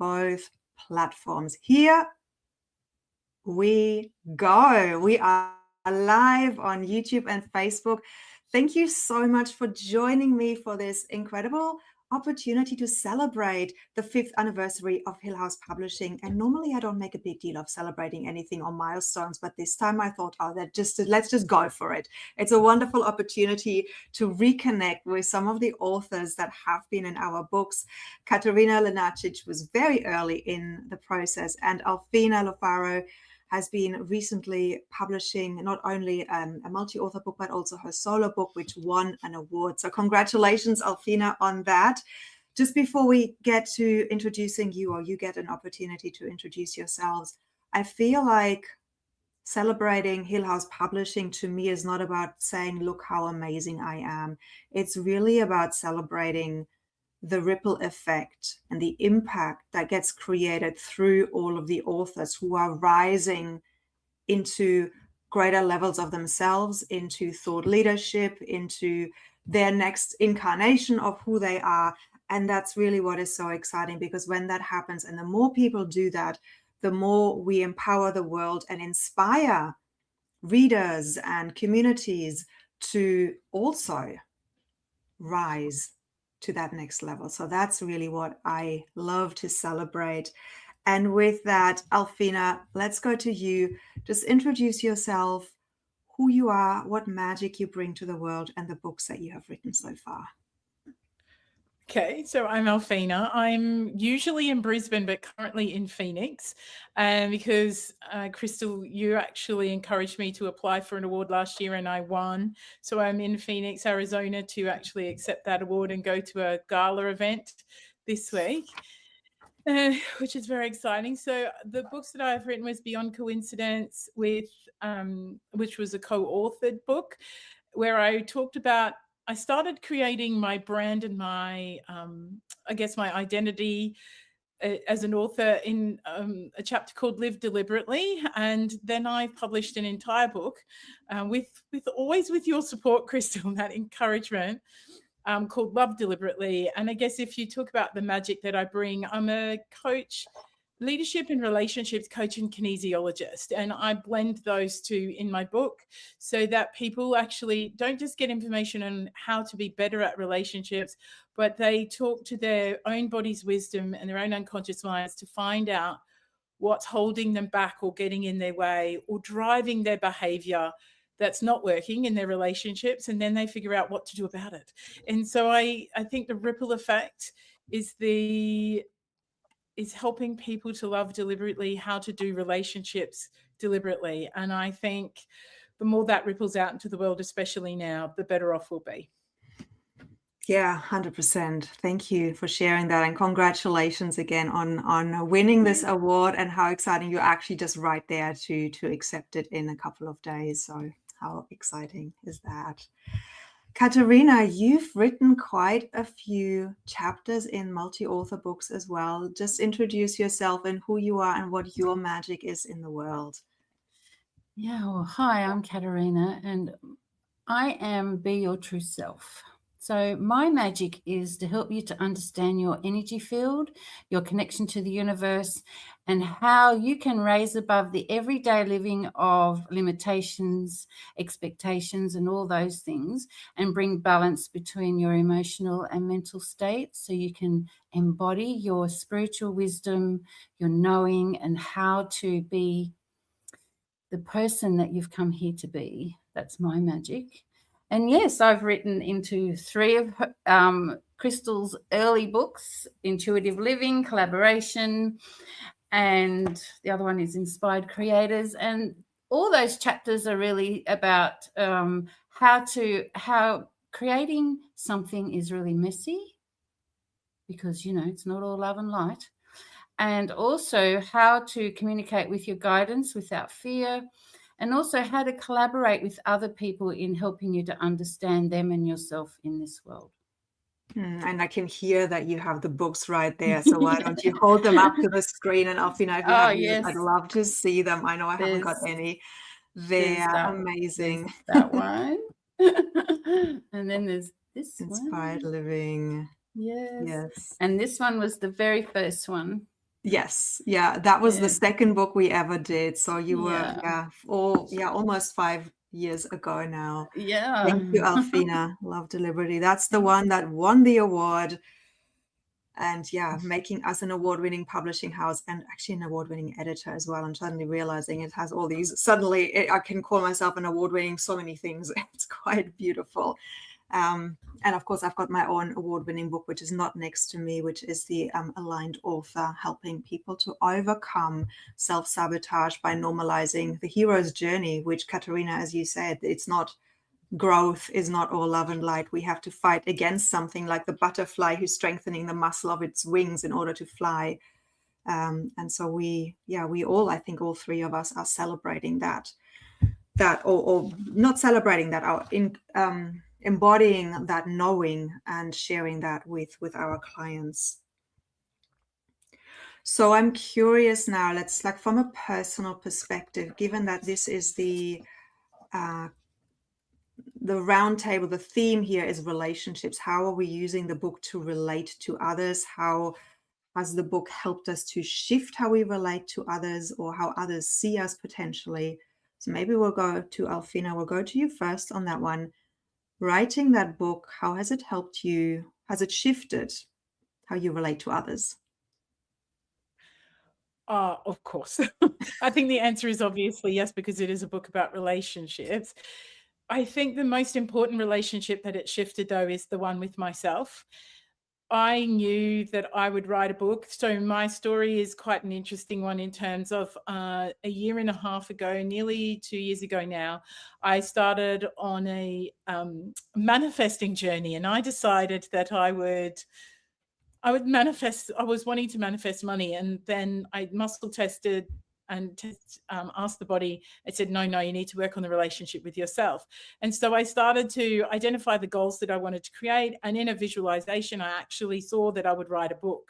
both platforms. Here we go. We are live on YouTube and Facebook. Thank you so much for joining me for this incredible opportunity to celebrate the 5th anniversary of Hille House Publishing. And normally I don't make a big deal of celebrating anything or milestones, but this time I thought, let's just go for it. It's a wonderful opportunity to reconnect with some of the authors that have been in our books. Katerina Lenacic was very early in the process, and Alfina Lofaro has been recently publishing not only a multi-author book, but also her solo book, which won an award. So congratulations, Alfina, on that. Just before we get to introducing you, or you get an opportunity to introduce yourselves, I feel like celebrating Hille House Publishing to me is not about saying, look how amazing I am. It's really about celebrating the ripple effect and the impact that gets created through all of the authors who are rising into greater levels of themselves, into thought leadership, into their next incarnation of who they are. And that's really what is so exciting, because when that happens, and the more people do that, the more we empower the world and inspire readers and communities to also rise to that next level. So that's really what I love to celebrate. And with that, Alfina, let's go to you. Just introduce yourself, who you are, what magic you bring to the world, and the books that you have written so far. Okay, so I'm Alfina. I'm usually in Brisbane, but currently in Phoenix, because Crystal, you actually encouraged me to apply for an award last year and I won. So I'm in Phoenix, Arizona to actually accept that award and go to a gala event this week, which is very exciting. So the books that I've written was Beyond Coincidence, which was a co-authored book where I started creating my brand and my, my identity as an author in a chapter called Live Deliberately. And then I published an entire book always with your support, Crystal, that encouragement, called Love Deliberately. And I guess if you talk about the magic that I bring, I'm a coach, leadership and relationships coach and kinesiologist, and I blend those two in my book so that people actually don't just get information on how to be better at relationships, but they talk to their own body's wisdom and their own unconscious minds to find out what's holding them back or getting in their way or driving their behavior that's not working in their relationships, and then they figure out what to do about it. And so I think the ripple effect is helping people to love deliberately, how to do relationships deliberately. And I think the more that ripples out into the world, especially now, the better off we'll be. Yeah, 100%. Thank you for sharing that. And congratulations again on winning this award, and how exciting. You're actually just right there to accept it in a couple of days. So how exciting is that? Katerina, you've written quite a few chapters in multi-author books as well. Just introduce yourself and who you are and what your magic is in the world. Yeah, well, hi, I'm Katerina, and I am Be Your True Self. So my magic is to help you to understand your energy field, your connection to the universe, and how you can raise above the everyday living of limitations, expectations, and all those things, and bring balance between your emotional and mental states so you can embody your spiritual wisdom, your knowing, and how to be the person that you've come here to be. That's my magic. And yes, I've written into 3 of Crystal's early books, Intuitive Living, Collaboration, and the other one is Inspired Creators. And all those chapters are really about how creating something is really messy, because, it's not all love and light. And also how to communicate with your guidance without fear, and also how to collaborate with other people in helping you to understand them and yourself in this world. And I can hear that you have the books right there. So why don't you hold them up to the screen? And Alfina, if you have yes. I'd love to see them. I know I haven't got any. They're amazing. That one. And then there's this Inspired one. Living. Yes. Yes. And this one was the very first one Yes. Yeah. That was the Yeah. second book we ever did. So you were, Yeah. almost 5 years ago now. Yeah. Thank you, Alfina. Love Deliberately. That's the one that won the award. And yeah, making us an award-winning publishing house and actually an award-winning editor as well. I'm suddenly realizing it has all these. Suddenly, I can call myself an award-winning so many things. It's quite beautiful. And of course, I've got my own award-winning book, which is not next to me, which is the Aligned Author, helping people to overcome self-sabotage by normalizing the hero's journey, which, Katerina, as you said, it's not. Growth is not all love and light. We have to fight against something like the butterfly who's strengthening the muscle of its wings in order to fly. And so we all, I think all three of us are celebrating that or not celebrating that, embodying that knowing and sharing that with our clients. So I'm curious now, let's, like, from a personal perspective, given that this is the round table, the theme here is relationships. How are we using the book to relate to others? How has the book helped us to shift how we relate to others or how others see us potentially? So maybe we'll go to Alfina. We'll go to you first on that one. Writing that book, how has it helped you? Has it shifted how you relate to others? Of course. I think the answer is obviously yes, because it is a book about relationships. I think the most important relationship that it shifted, though, is the one with myself. I knew that I would write a book. So my story is quite an interesting one in terms of a year and a half ago, nearly 2 years ago now, I started on a manifesting journey, and I decided that I would manifest. I was wanting to manifest money, and then I muscle tested and asked the body. It said, no, you need to work on the relationship with yourself. And so I started to identify the goals that I wanted to create. And in a visualization, I actually saw that I would write a book.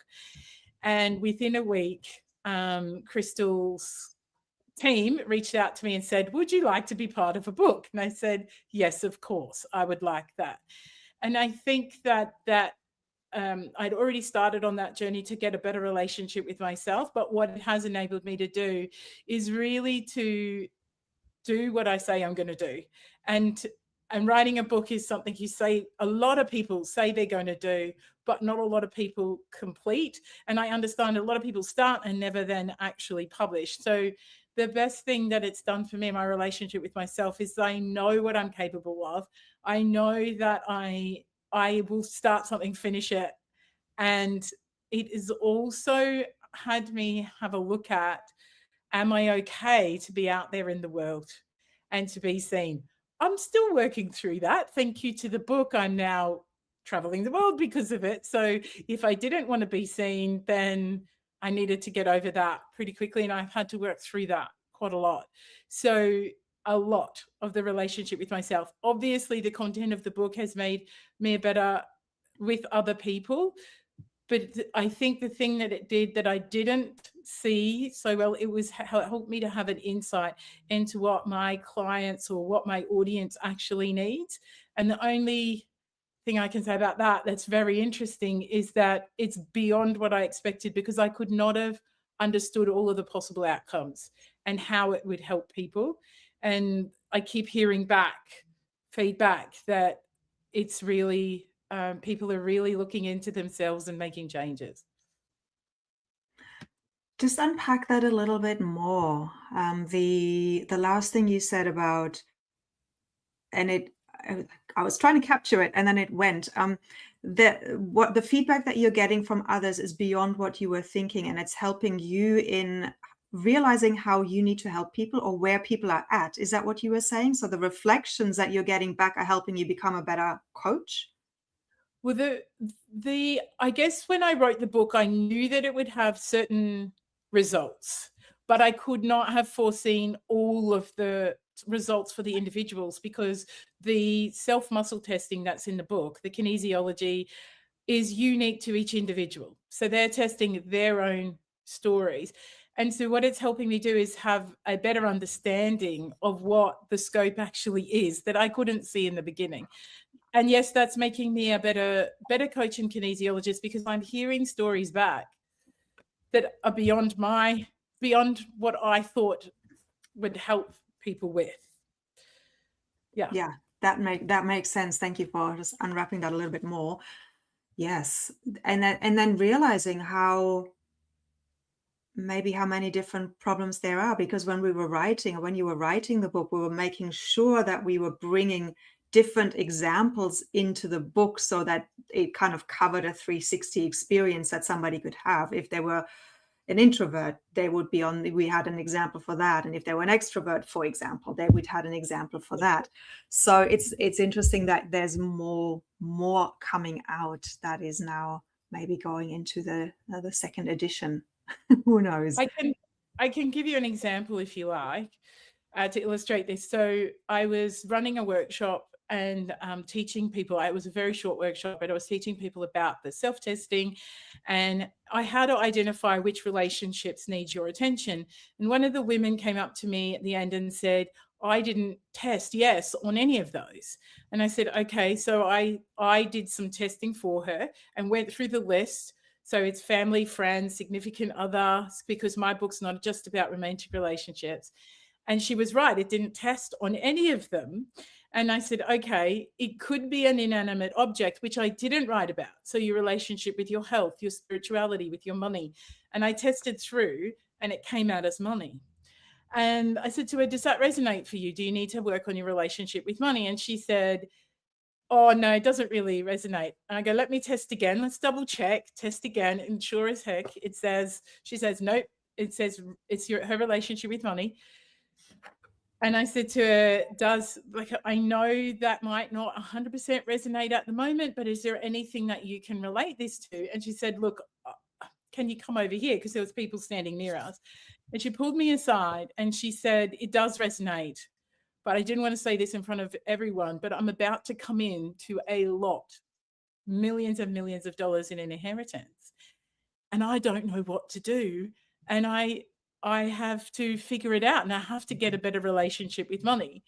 And within a week, Crystal's team reached out to me and said, would you like to be part of a book? And I said, yes, of course, I would like that. And I think that I'd already started on that journey to get a better relationship with myself. But what it has enabled me to do is really to do what I say I'm going to do. And writing a book is something a lot of people say they're going to do, but not a lot of people complete. And I understand a lot of people start and never then actually publish. So the best thing that it's done for me in my relationship with myself is I know what I'm capable of. I know that I will start something, finish it. And it has also had me have a look at, am I okay to be out there in the world and to be seen? I'm still working through that. Thank you to the book. I'm now traveling the world because of it. So if I didn't want to be seen, then I needed to get over that pretty quickly. And I've had to work through that quite a lot. So a lot of the relationship with myself. Obviously, the content of the book has made me better with other people. But I think the thing that it did that I didn't see so well, it helped me to have an insight into what my clients or what my audience actually needs. And the only thing I can say about that that's very interesting is that it's beyond what I expected, because I could not have understood all of the possible outcomes and how it would help people. And I keep hearing feedback that it's really, people are really looking into themselves and making changes. Just unpack that a little bit more. The last thing you said about, and I was trying to capture it and then it went. What the feedback that you're getting from others is beyond what you were thinking, and it's helping you in realizing how you need to help people or where people are at. Is that what you were saying? So the reflections that you're getting back are helping you become a better coach? Well, I guess when I wrote the book, I knew that it would have certain results, but I could not have foreseen all of the results for the individuals, because the self-muscle testing that's in the book, the kinesiology, is unique to each individual. So they're testing their own stories. And so what it's helping me do is have a better understanding of what the scope actually is that I couldn't see in the beginning. And yes, that's making me a better coach and kinesiologist, because I'm hearing stories back that are beyond what I thought would help people with. Yeah, that makes sense. Thank you for just unwrapping that a little bit more. Yes, and then realizing how many different problems there are, because when you were writing the book, we were making sure that we were bringing different examples into the book so that it kind of covered a 360 experience that somebody could have. If they were an introvert, we had an example for that, and if they were an extrovert, for example, we'd had an example for that. So it's interesting that there's more coming out that is now maybe going into the second edition. Who knows? I can give you an example if you like, to illustrate this. So I was running a workshop and teaching people. It was a very short workshop, but I was teaching people about the self-testing and how to identify which relationships need your attention. And one of the women came up to me at the end and said, I didn't test yes on any of those. And I said, okay. So I did some testing for her and went through the list. So it's family, friends, significant other, because my book's not just about romantic relationships. And she was right. It didn't test on any of them. And I said, okay, it could be an inanimate object, which I didn't write about. So your relationship with your health, your spirituality, with your money. And I tested through and it came out as money. And I said to her, does that resonate for you? Do you need to work on your relationship with money? And she said, oh, no, it doesn't really resonate. And I go, let me test again. Let's double check, test again. And sure as heck, she says, nope, it says it's her relationship with money. And I said to her, I know that might not 100% resonate at the moment, but is there anything that you can relate this to? And she said, look, can you come over here? Because there was people standing near us. And she pulled me aside and she said, it does resonate. But I didn't want to say this in front of everyone, but I'm about to come in to a lot, millions and millions of dollars in an inheritance. And I don't know what to do. And I have to figure it out and I have to get a better relationship with money.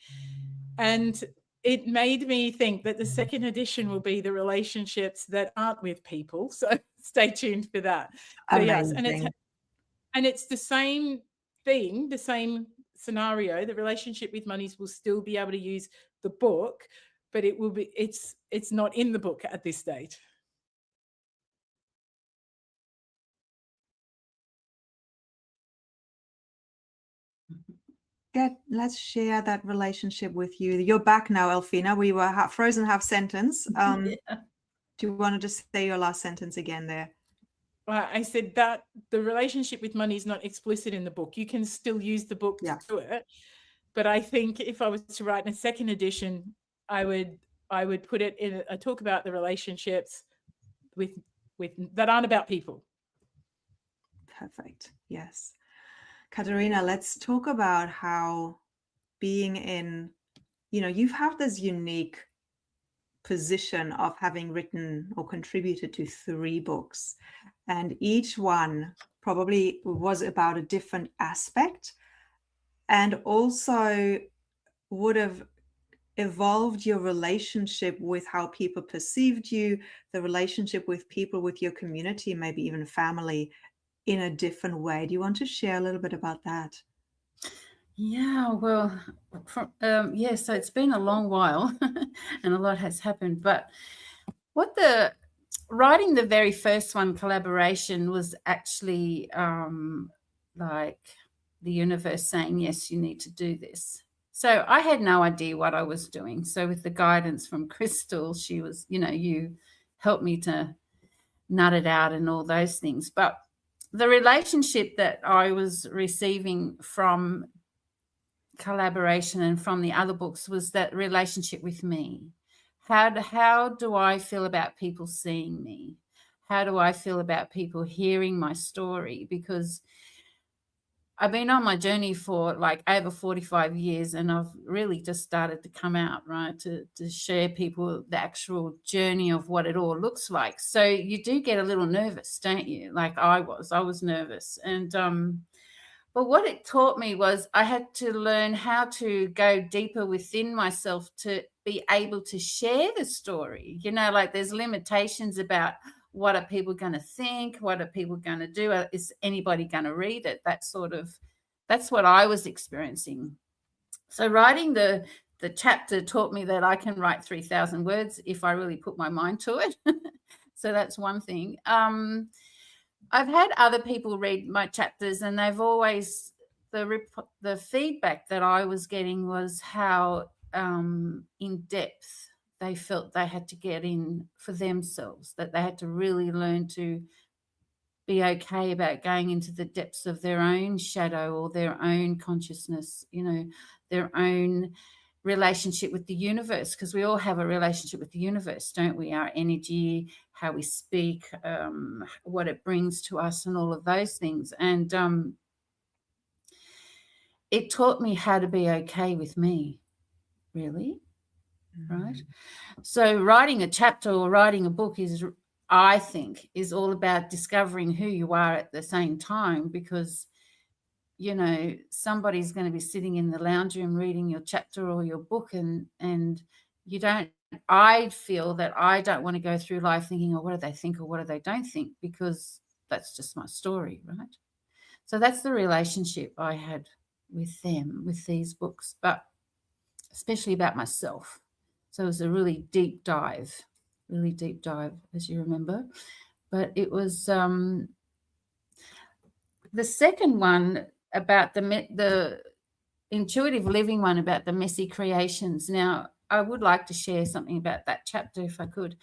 And it made me think that the second edition will be the relationships that aren't with people. So stay tuned for that. So yes, and it's the same thing, the same scenario. The relationship with monies will still be able to use the book, but it's not in the book at this stage. Let's share that relationship with you. You're back now, Elfina. We were frozen half sentence. Yeah. Do you want to just say your last sentence again there? I said that the relationship with money is not explicit in the book. You can still use the book to do it. But I think if I was to write in a second edition, I would put it in a talk about the relationships with that aren't about people. Perfect. Yes. Katerina, let's talk about how being in, you've had this unique position of having written or contributed to 3 books, and each one probably was about a different aspect and also would have evolved your relationship with how people perceived you, the relationship with people, with your community, maybe even family, in a different way. Do you want to share a little bit about that? Yeah, well, so it's been a long while and a lot has happened. But writing the very first one, Collaboration, was actually like the universe saying, yes, you need to do this. So I had no idea what I was doing. So with the guidance from Crystal, she was, you helped me to nut it out and all those things. But the relationship that I was receiving from Collaboration and from the other books was that relationship with me. How do I feel about people seeing me? How do I feel about people hearing my story? Because I've been on my journey for like over 45 years and I've really just started to come out, right, to share people the actual journey of what it all looks like. So you do get a little nervous, don't you? Like I was nervous. And but what it taught me was I had to learn how to go deeper within myself to be able to share the story. Like there's limitations about what are people going to think? What are people going to do? Is anybody going to read it? That's what I was experiencing. So writing the chapter taught me that I can write 3,000 words if I really put my mind to it. So that's one thing. I've had other people read my chapters, and they've always, the feedback that I was getting was how in depth they felt they had to get in for themselves, that they had to really learn to be okay about going into the depths of their own shadow or their own consciousness, their own relationship with the universe, because we all have a relationship with the universe, don't we? Our energy, how we speak, what it brings to us, and all of those things. And it taught me how to be okay with me, really, right? So writing a chapter or writing a book is, I think, is all about discovering who you are at the same time, because somebody's going to be sitting in the lounge room reading your chapter or your book, and you don't, I feel that I don't want to go through life thinking, oh, what do they think or what do they don't think, because that's just my story, right? So that's the relationship I had with them, with these books, but especially about myself. So it was a really deep dive, as you remember. But it was the second one about the intuitive living one, about the messy creations. Now, I would like to share something about that chapter if I could.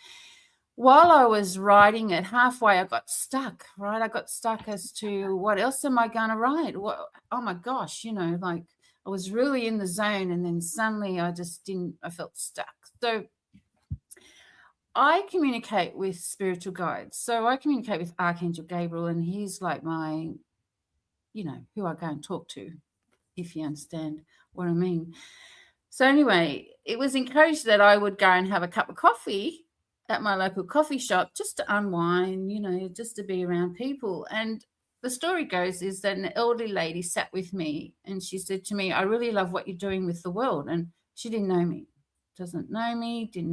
While I was writing it, halfway I got stuck, right? I got stuck as to what else am I going to write? Oh my gosh, like I was really in the zone, and then suddenly I felt stuck. So I communicate with spiritual guides. So I communicate with Archangel Gabriel, and he's like my, who I go and talk to, if you understand what I mean. So anyway, it was encouraged that I would go and have a cup of coffee at my local coffee shop just to unwind, just to be around people. And the story goes is that an elderly lady sat with me, and she said to me, I really love what you're doing with the world. And she didn't know me, didn't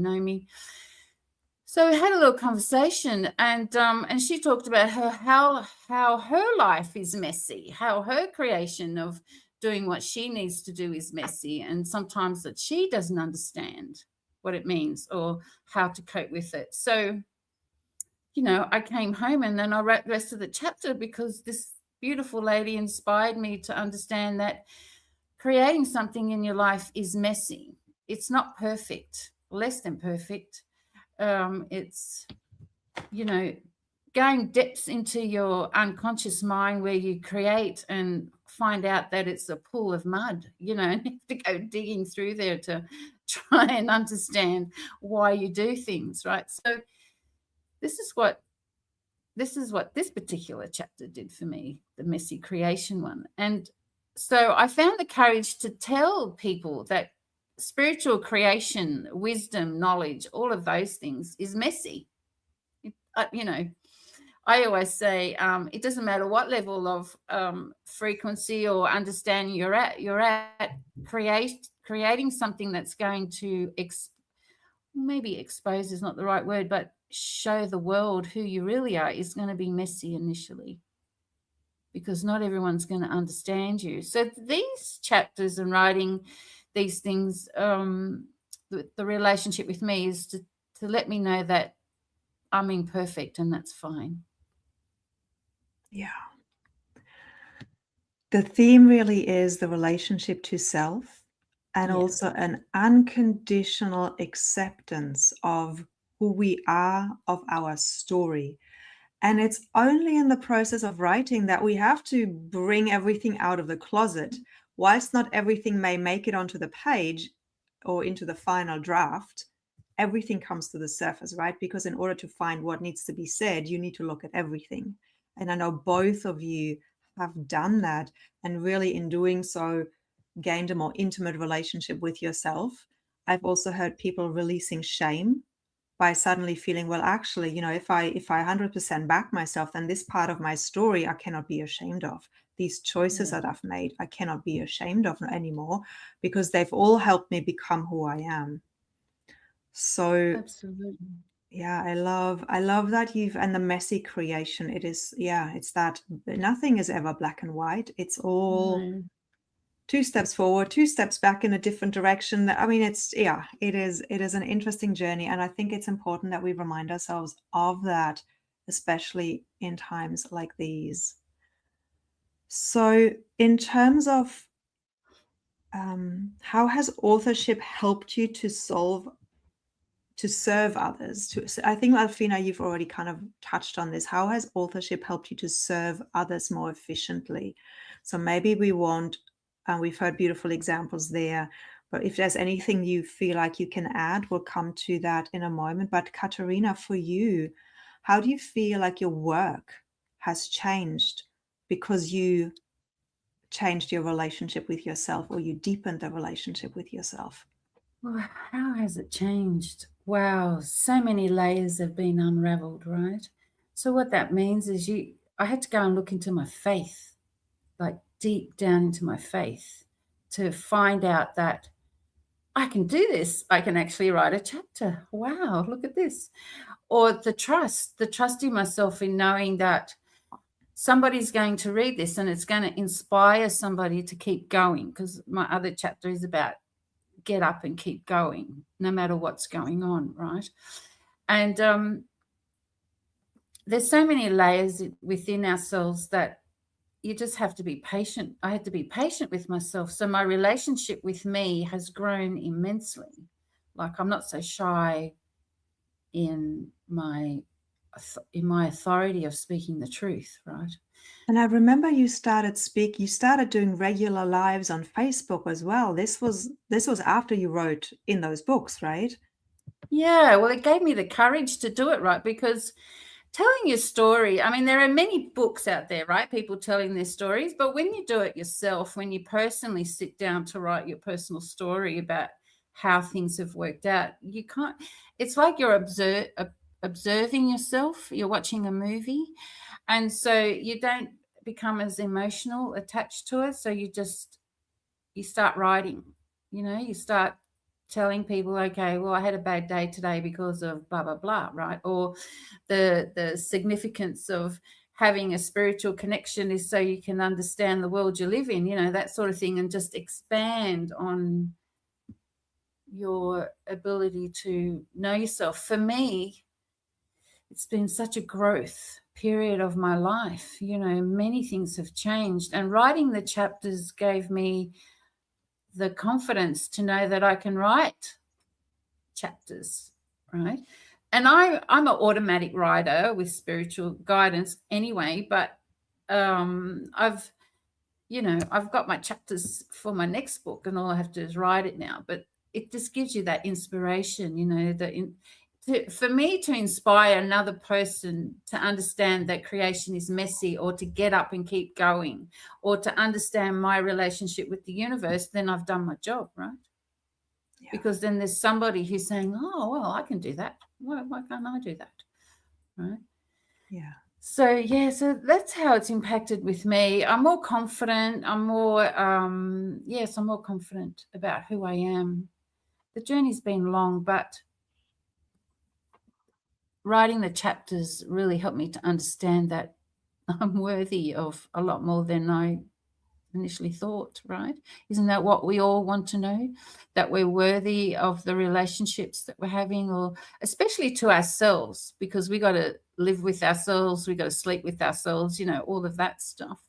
know me. So we had a little conversation, and she talked about how her life is messy, how her creation of doing what she needs to do is messy, and sometimes that she doesn't understand what it means or how to cope with it. So, I came home and then I wrote the rest of the chapter, because this beautiful lady inspired me to understand that creating something in your life is messy. It's not perfect, less than perfect. It's, going depths into your unconscious mind where you create and find out that it's a pool of mud, and you have to go digging through there to try and understand why you do things, right? So this is what this particular chapter did for me, the messy creation one. And so I found the courage to tell people that spiritual creation, wisdom, knowledge, all of those things is messy. I always say it doesn't matter what level of frequency or understanding you're at creating something that's going to maybe expose is not the right word, but show the world who you really are is going to be messy initially, because not everyone's going to understand you. So these chapters and writing these things, the relationship with me is to let me know that I'm imperfect, and that's fine. Yeah. The theme really is the relationship to self, and also an unconditional acceptance of who we are, of our story. And it's only in the process of writing that we have to bring everything out of the closet. Whilst not everything may make it onto the page or into the final draft, everything comes to the surface, right? Because in order to find what needs to be said, you need to look at everything. And I know both of you have done that, and really in doing so gained a more intimate relationship with yourself. I've also heard people releasing shame by suddenly feeling, well, actually, if I 100% back myself, then this part of my story I cannot be ashamed of. These choices that I've made, I cannot be ashamed of anymore, because they've all helped me become who I am. So absolutely, Yeah, I love that and the messy creation. It is, yeah, it's that nothing is ever black and white. It's all No. 2 steps forward, 2 steps back in a different direction. I mean, it is an interesting journey. And I think it's important that we remind ourselves of that, especially in times like these. So in terms of how has authorship helped you to serve others? I think, Alfina, you've already kind of touched on this. How has authorship helped you to serve others more efficiently? So maybe we've heard beautiful examples there, but if there's anything you feel like you can add, we'll come to that in a moment. But Katerina, for you, how do you feel like your work has changed because you changed your relationship with yourself, or you deepened the relationship with yourself? Well, how has it changed? Wow, so many layers have been unraveled, right? So what that means is I had to go and look into my faith, like deep down into my faith, to find out that I can do this. I can actually write a chapter. Wow, look at this. Or the trust in myself, in knowing that somebody's going to read this and it's going to inspire somebody to keep going, because my other chapter is about get up and keep going no matter what's going on, right? And there's so many layers within ourselves that you just have to be patient. I had to be patient with myself. So my relationship with me has grown immensely. Like, I'm not so shy in my authority of speaking the truth, right? And I remember you started doing regular lives on Facebook as well. This was after you wrote in those books, right? Yeah, well, it gave me the courage to do it, right? Because telling your story, I mean, there are many books out there, right? People telling their stories, but when you do it yourself, when you personally sit down to write your personal story about how things have worked out, you can't, it's like you're observing yourself, you're watching a movie, and so you don't become as emotional attached to it. So you start writing, you start telling people, okay, well, I had a bad day today because of blah, blah, blah, right? Or the significance of having a spiritual connection is so you can understand the world you live in, that sort of thing, and just expand on your ability to know yourself. For me, it's been such a growth period of my life. Many things have changed, and writing the chapters gave me the confidence to know that I can write chapters, right? And I'm an automatic writer with spiritual guidance anyway, but I've got my chapters for my next book, and all I have to do is write it now. But it just gives you that inspiration, for me to inspire another person to understand that creation is messy, or to get up and keep going, or to understand my relationship with the universe, then I've done my job, right? Yeah. Because then there's somebody who's saying, oh, well, I can do that. Why can't I do that? Right? Yeah. So that's how it's impacted with me. I'm more confident. I'm more confident about who I am. The journey's been long, but writing the chapters really helped me to understand that I'm worthy of a lot more than I initially thought, right? Isn't that what we all want to know? That we're worthy of the relationships that we're having, or especially to ourselves, because we got to live with ourselves, we got to sleep with ourselves, all of that stuff.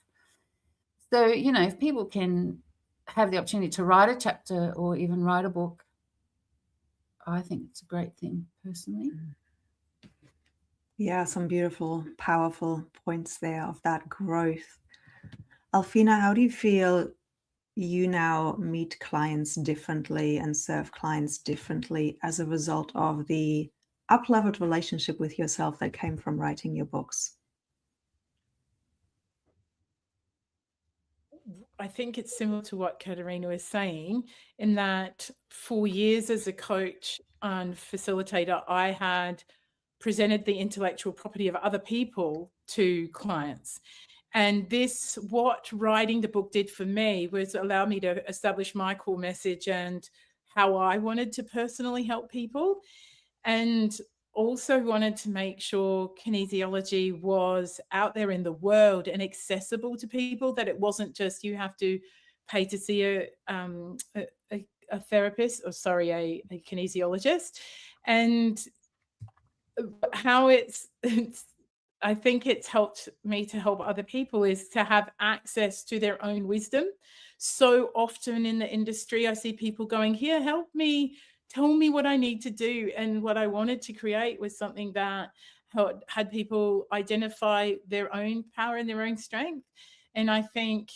So, if people can have the opportunity to write a chapter or even write a book, I think it's a great thing, personally. Yeah, some beautiful, powerful points there of that growth. Alfina, how do you feel you now meet clients differently and serve clients differently as a result of the up-leveled relationship with yourself that came from writing your books? I think it's similar to what Katerina was saying, in that for years as a coach and facilitator, I had presented the intellectual property of other people to clients. And what writing the book did for me was allow me to establish my core message and how I wanted to personally help people. And also wanted to make sure kinesiology was out there in the world and accessible to people, that it wasn't just you have to pay to see a therapist, or sorry, a kinesiologist. And how it's I think it's helped me to help other people is to have access to their own wisdom. So often in the industry, I see people going, here, help me, tell me what I need to do. And what I wanted to create was something that had people identify their own power and their own strength. And I think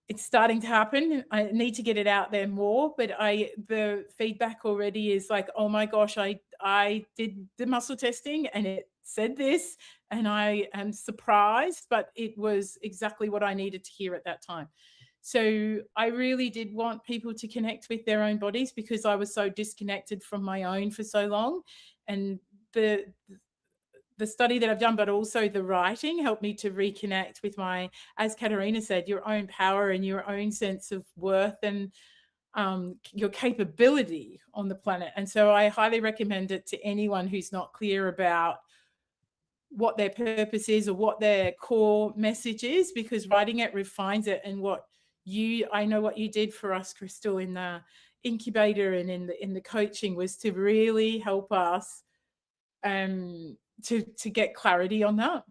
it's starting to happen. I need to get it out there more, but the feedback already is like, oh my gosh, I did the muscle testing and it said this, and I am surprised, but it was exactly what I needed to hear at that time. So I really did want people to connect with their own bodies, because I was so disconnected from my own for so long. And the study that I've done, but also the writing, helped me to reconnect with my, as Katarina said, your own power and your own sense of worth and your capability on the planet. And so I highly recommend it to anyone who's not clear about what their purpose is or what their core message is, because writing it refines it. And I know what you did for us, Crystal, in the incubator and in the coaching, was to really help us to get clarity on that.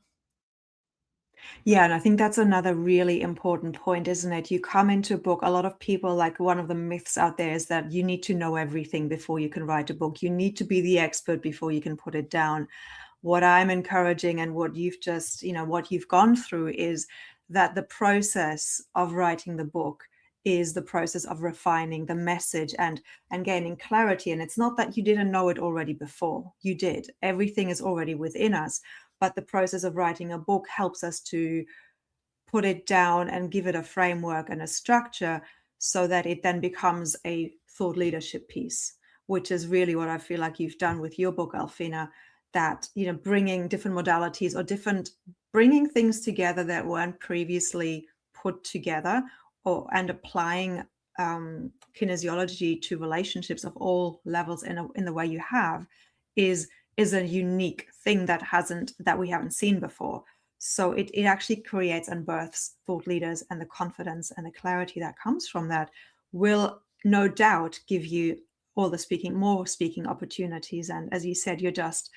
Yeah, and I think that's another really important point, isn't it? You come into a book, a lot of people, like, one of the myths out there is that you need to know everything before you can write a book. You need to be the expert before you can put it down. What I'm encouraging, and what you've just, what you've gone through, is that the process of writing the book is the process of refining the message and gaining clarity. And it's not that you didn't know it already before. You did. Everything is already within us. But the process of writing a book helps us to put it down and give it a framework and a structure, so that it then becomes a thought leadership piece, which is really what I feel like you've done with your book, Alfina, that, bringing different modalities or bringing things together that weren't previously put together, and applying kinesiology to relationships of all levels in the way you have is a unique thing that we haven't seen before. So it actually creates and births thought leaders, and the confidence and the clarity that comes from that will no doubt give you all more speaking opportunities. And as you said, you're just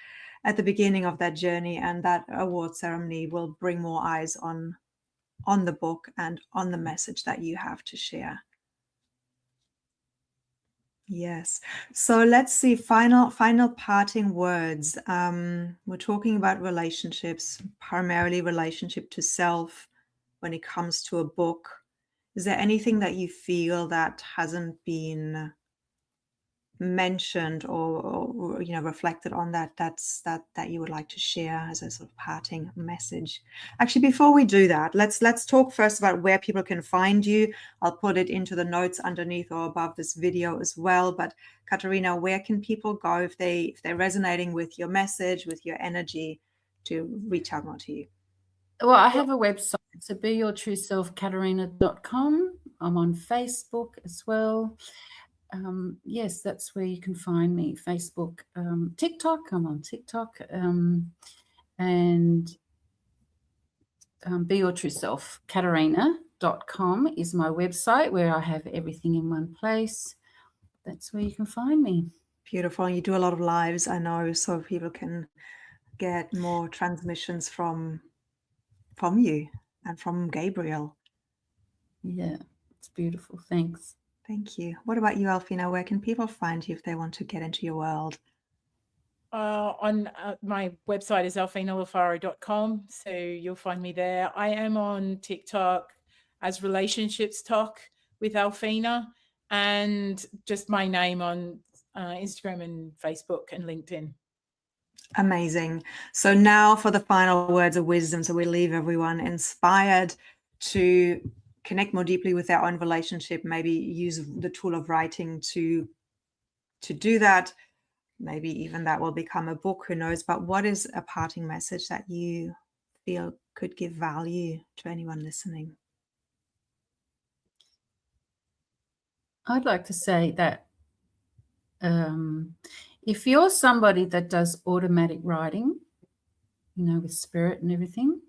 at the beginning of that journey, and that award ceremony will bring more eyes on the book and on the message that you have to share. Yes. So let's see, final parting words. We're talking about relationships, primarily relationship to self when it comes to a book. Is there anything that you feel that hasn't been mentioned or reflected on that you would like to share as a sort of parting message? Actually, before we do that, let's talk first about where people can find you. I'll put it into the notes underneath or above this video as well. But Katarina, where can people go if they're resonating with your message, with your energy, to reach out more to you? Well, I have a website, so beyourtrueselfkatarina.com. I'm on Facebook as well. Yes, that's where you can find me. Facebook, TikTok. I'm on TikTok, and beyourtrueselfkatarina.com is my website, where I have everything in one place. That's where you can find me. Beautiful. You do a lot of lives, I know, so people can get more transmissions from you and from Gabriel. Yeah, it's beautiful. Thanks. Thank you. What about you, Alfina? Where can people find you if they want to get into your world? On my website is alfinalafaro.com, so you'll find me there. I am on TikTok as Relationships Talk with Alfina, and just my name on Instagram and Facebook and LinkedIn. Amazing. So now for the final words of wisdom. So we leave everyone inspired to connect more deeply with their own relationship, maybe use the tool of writing to do that. Maybe even that will become a book, who knows? But what is a parting message that you feel could give value to anyone listening? I'd like to say that If you're somebody that does automatic writing, you know, with spirit and everything,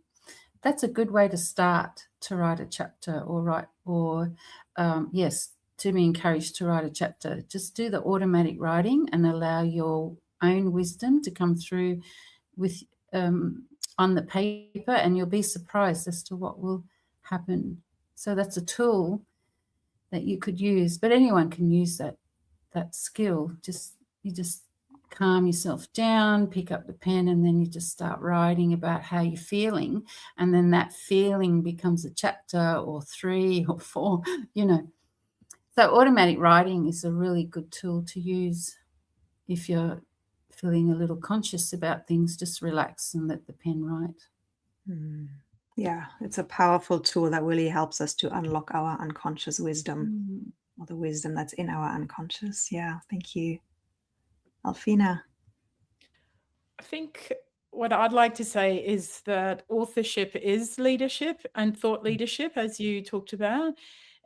that's a good way to start to write a chapter to be encouraged to write a chapter. Just do the automatic writing and allow your own wisdom to come through with on the paper, and you'll be surprised as to what will happen. So that's a tool that you could use, but anyone can use that skill. You just calm yourself down, pick up the pen, and then you just start writing about how you're feeling, and then that feeling becomes a chapter or 3 or 4, you know. So automatic writing is a really good tool to use if you're feeling a little conscious about things. Just relax and let the pen write. Yeah, it's a powerful tool that really helps us to unlock our unconscious wisdom, or the wisdom that's in our unconscious. Yeah, thank you. Alfina? I think what I'd like to say is that authorship is leadership and thought leadership, as you talked about.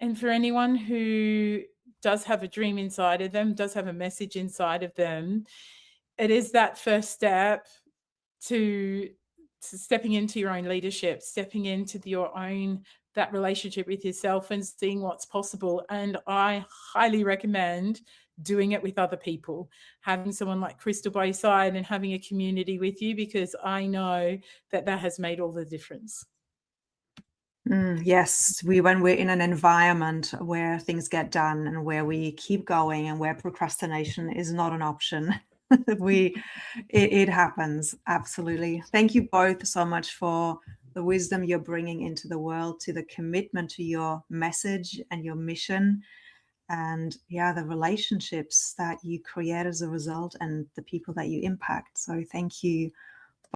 And for anyone who does have a dream inside of them, does have a message inside of them, it is that first step to stepping into your own leadership, stepping into that relationship with yourself and seeing what's possible. And I highly recommend doing it with other people, having someone like Crystal by your side and having a community with you, because I know that has made all the difference. Yes, when we're in an environment where things get done and where we keep going and where procrastination is not an option, it happens. Absolutely. Thank you both so much for the wisdom you're bringing into the world, to the commitment to your message and your mission, and the relationships that you create as a result and the people that you impact. So thank you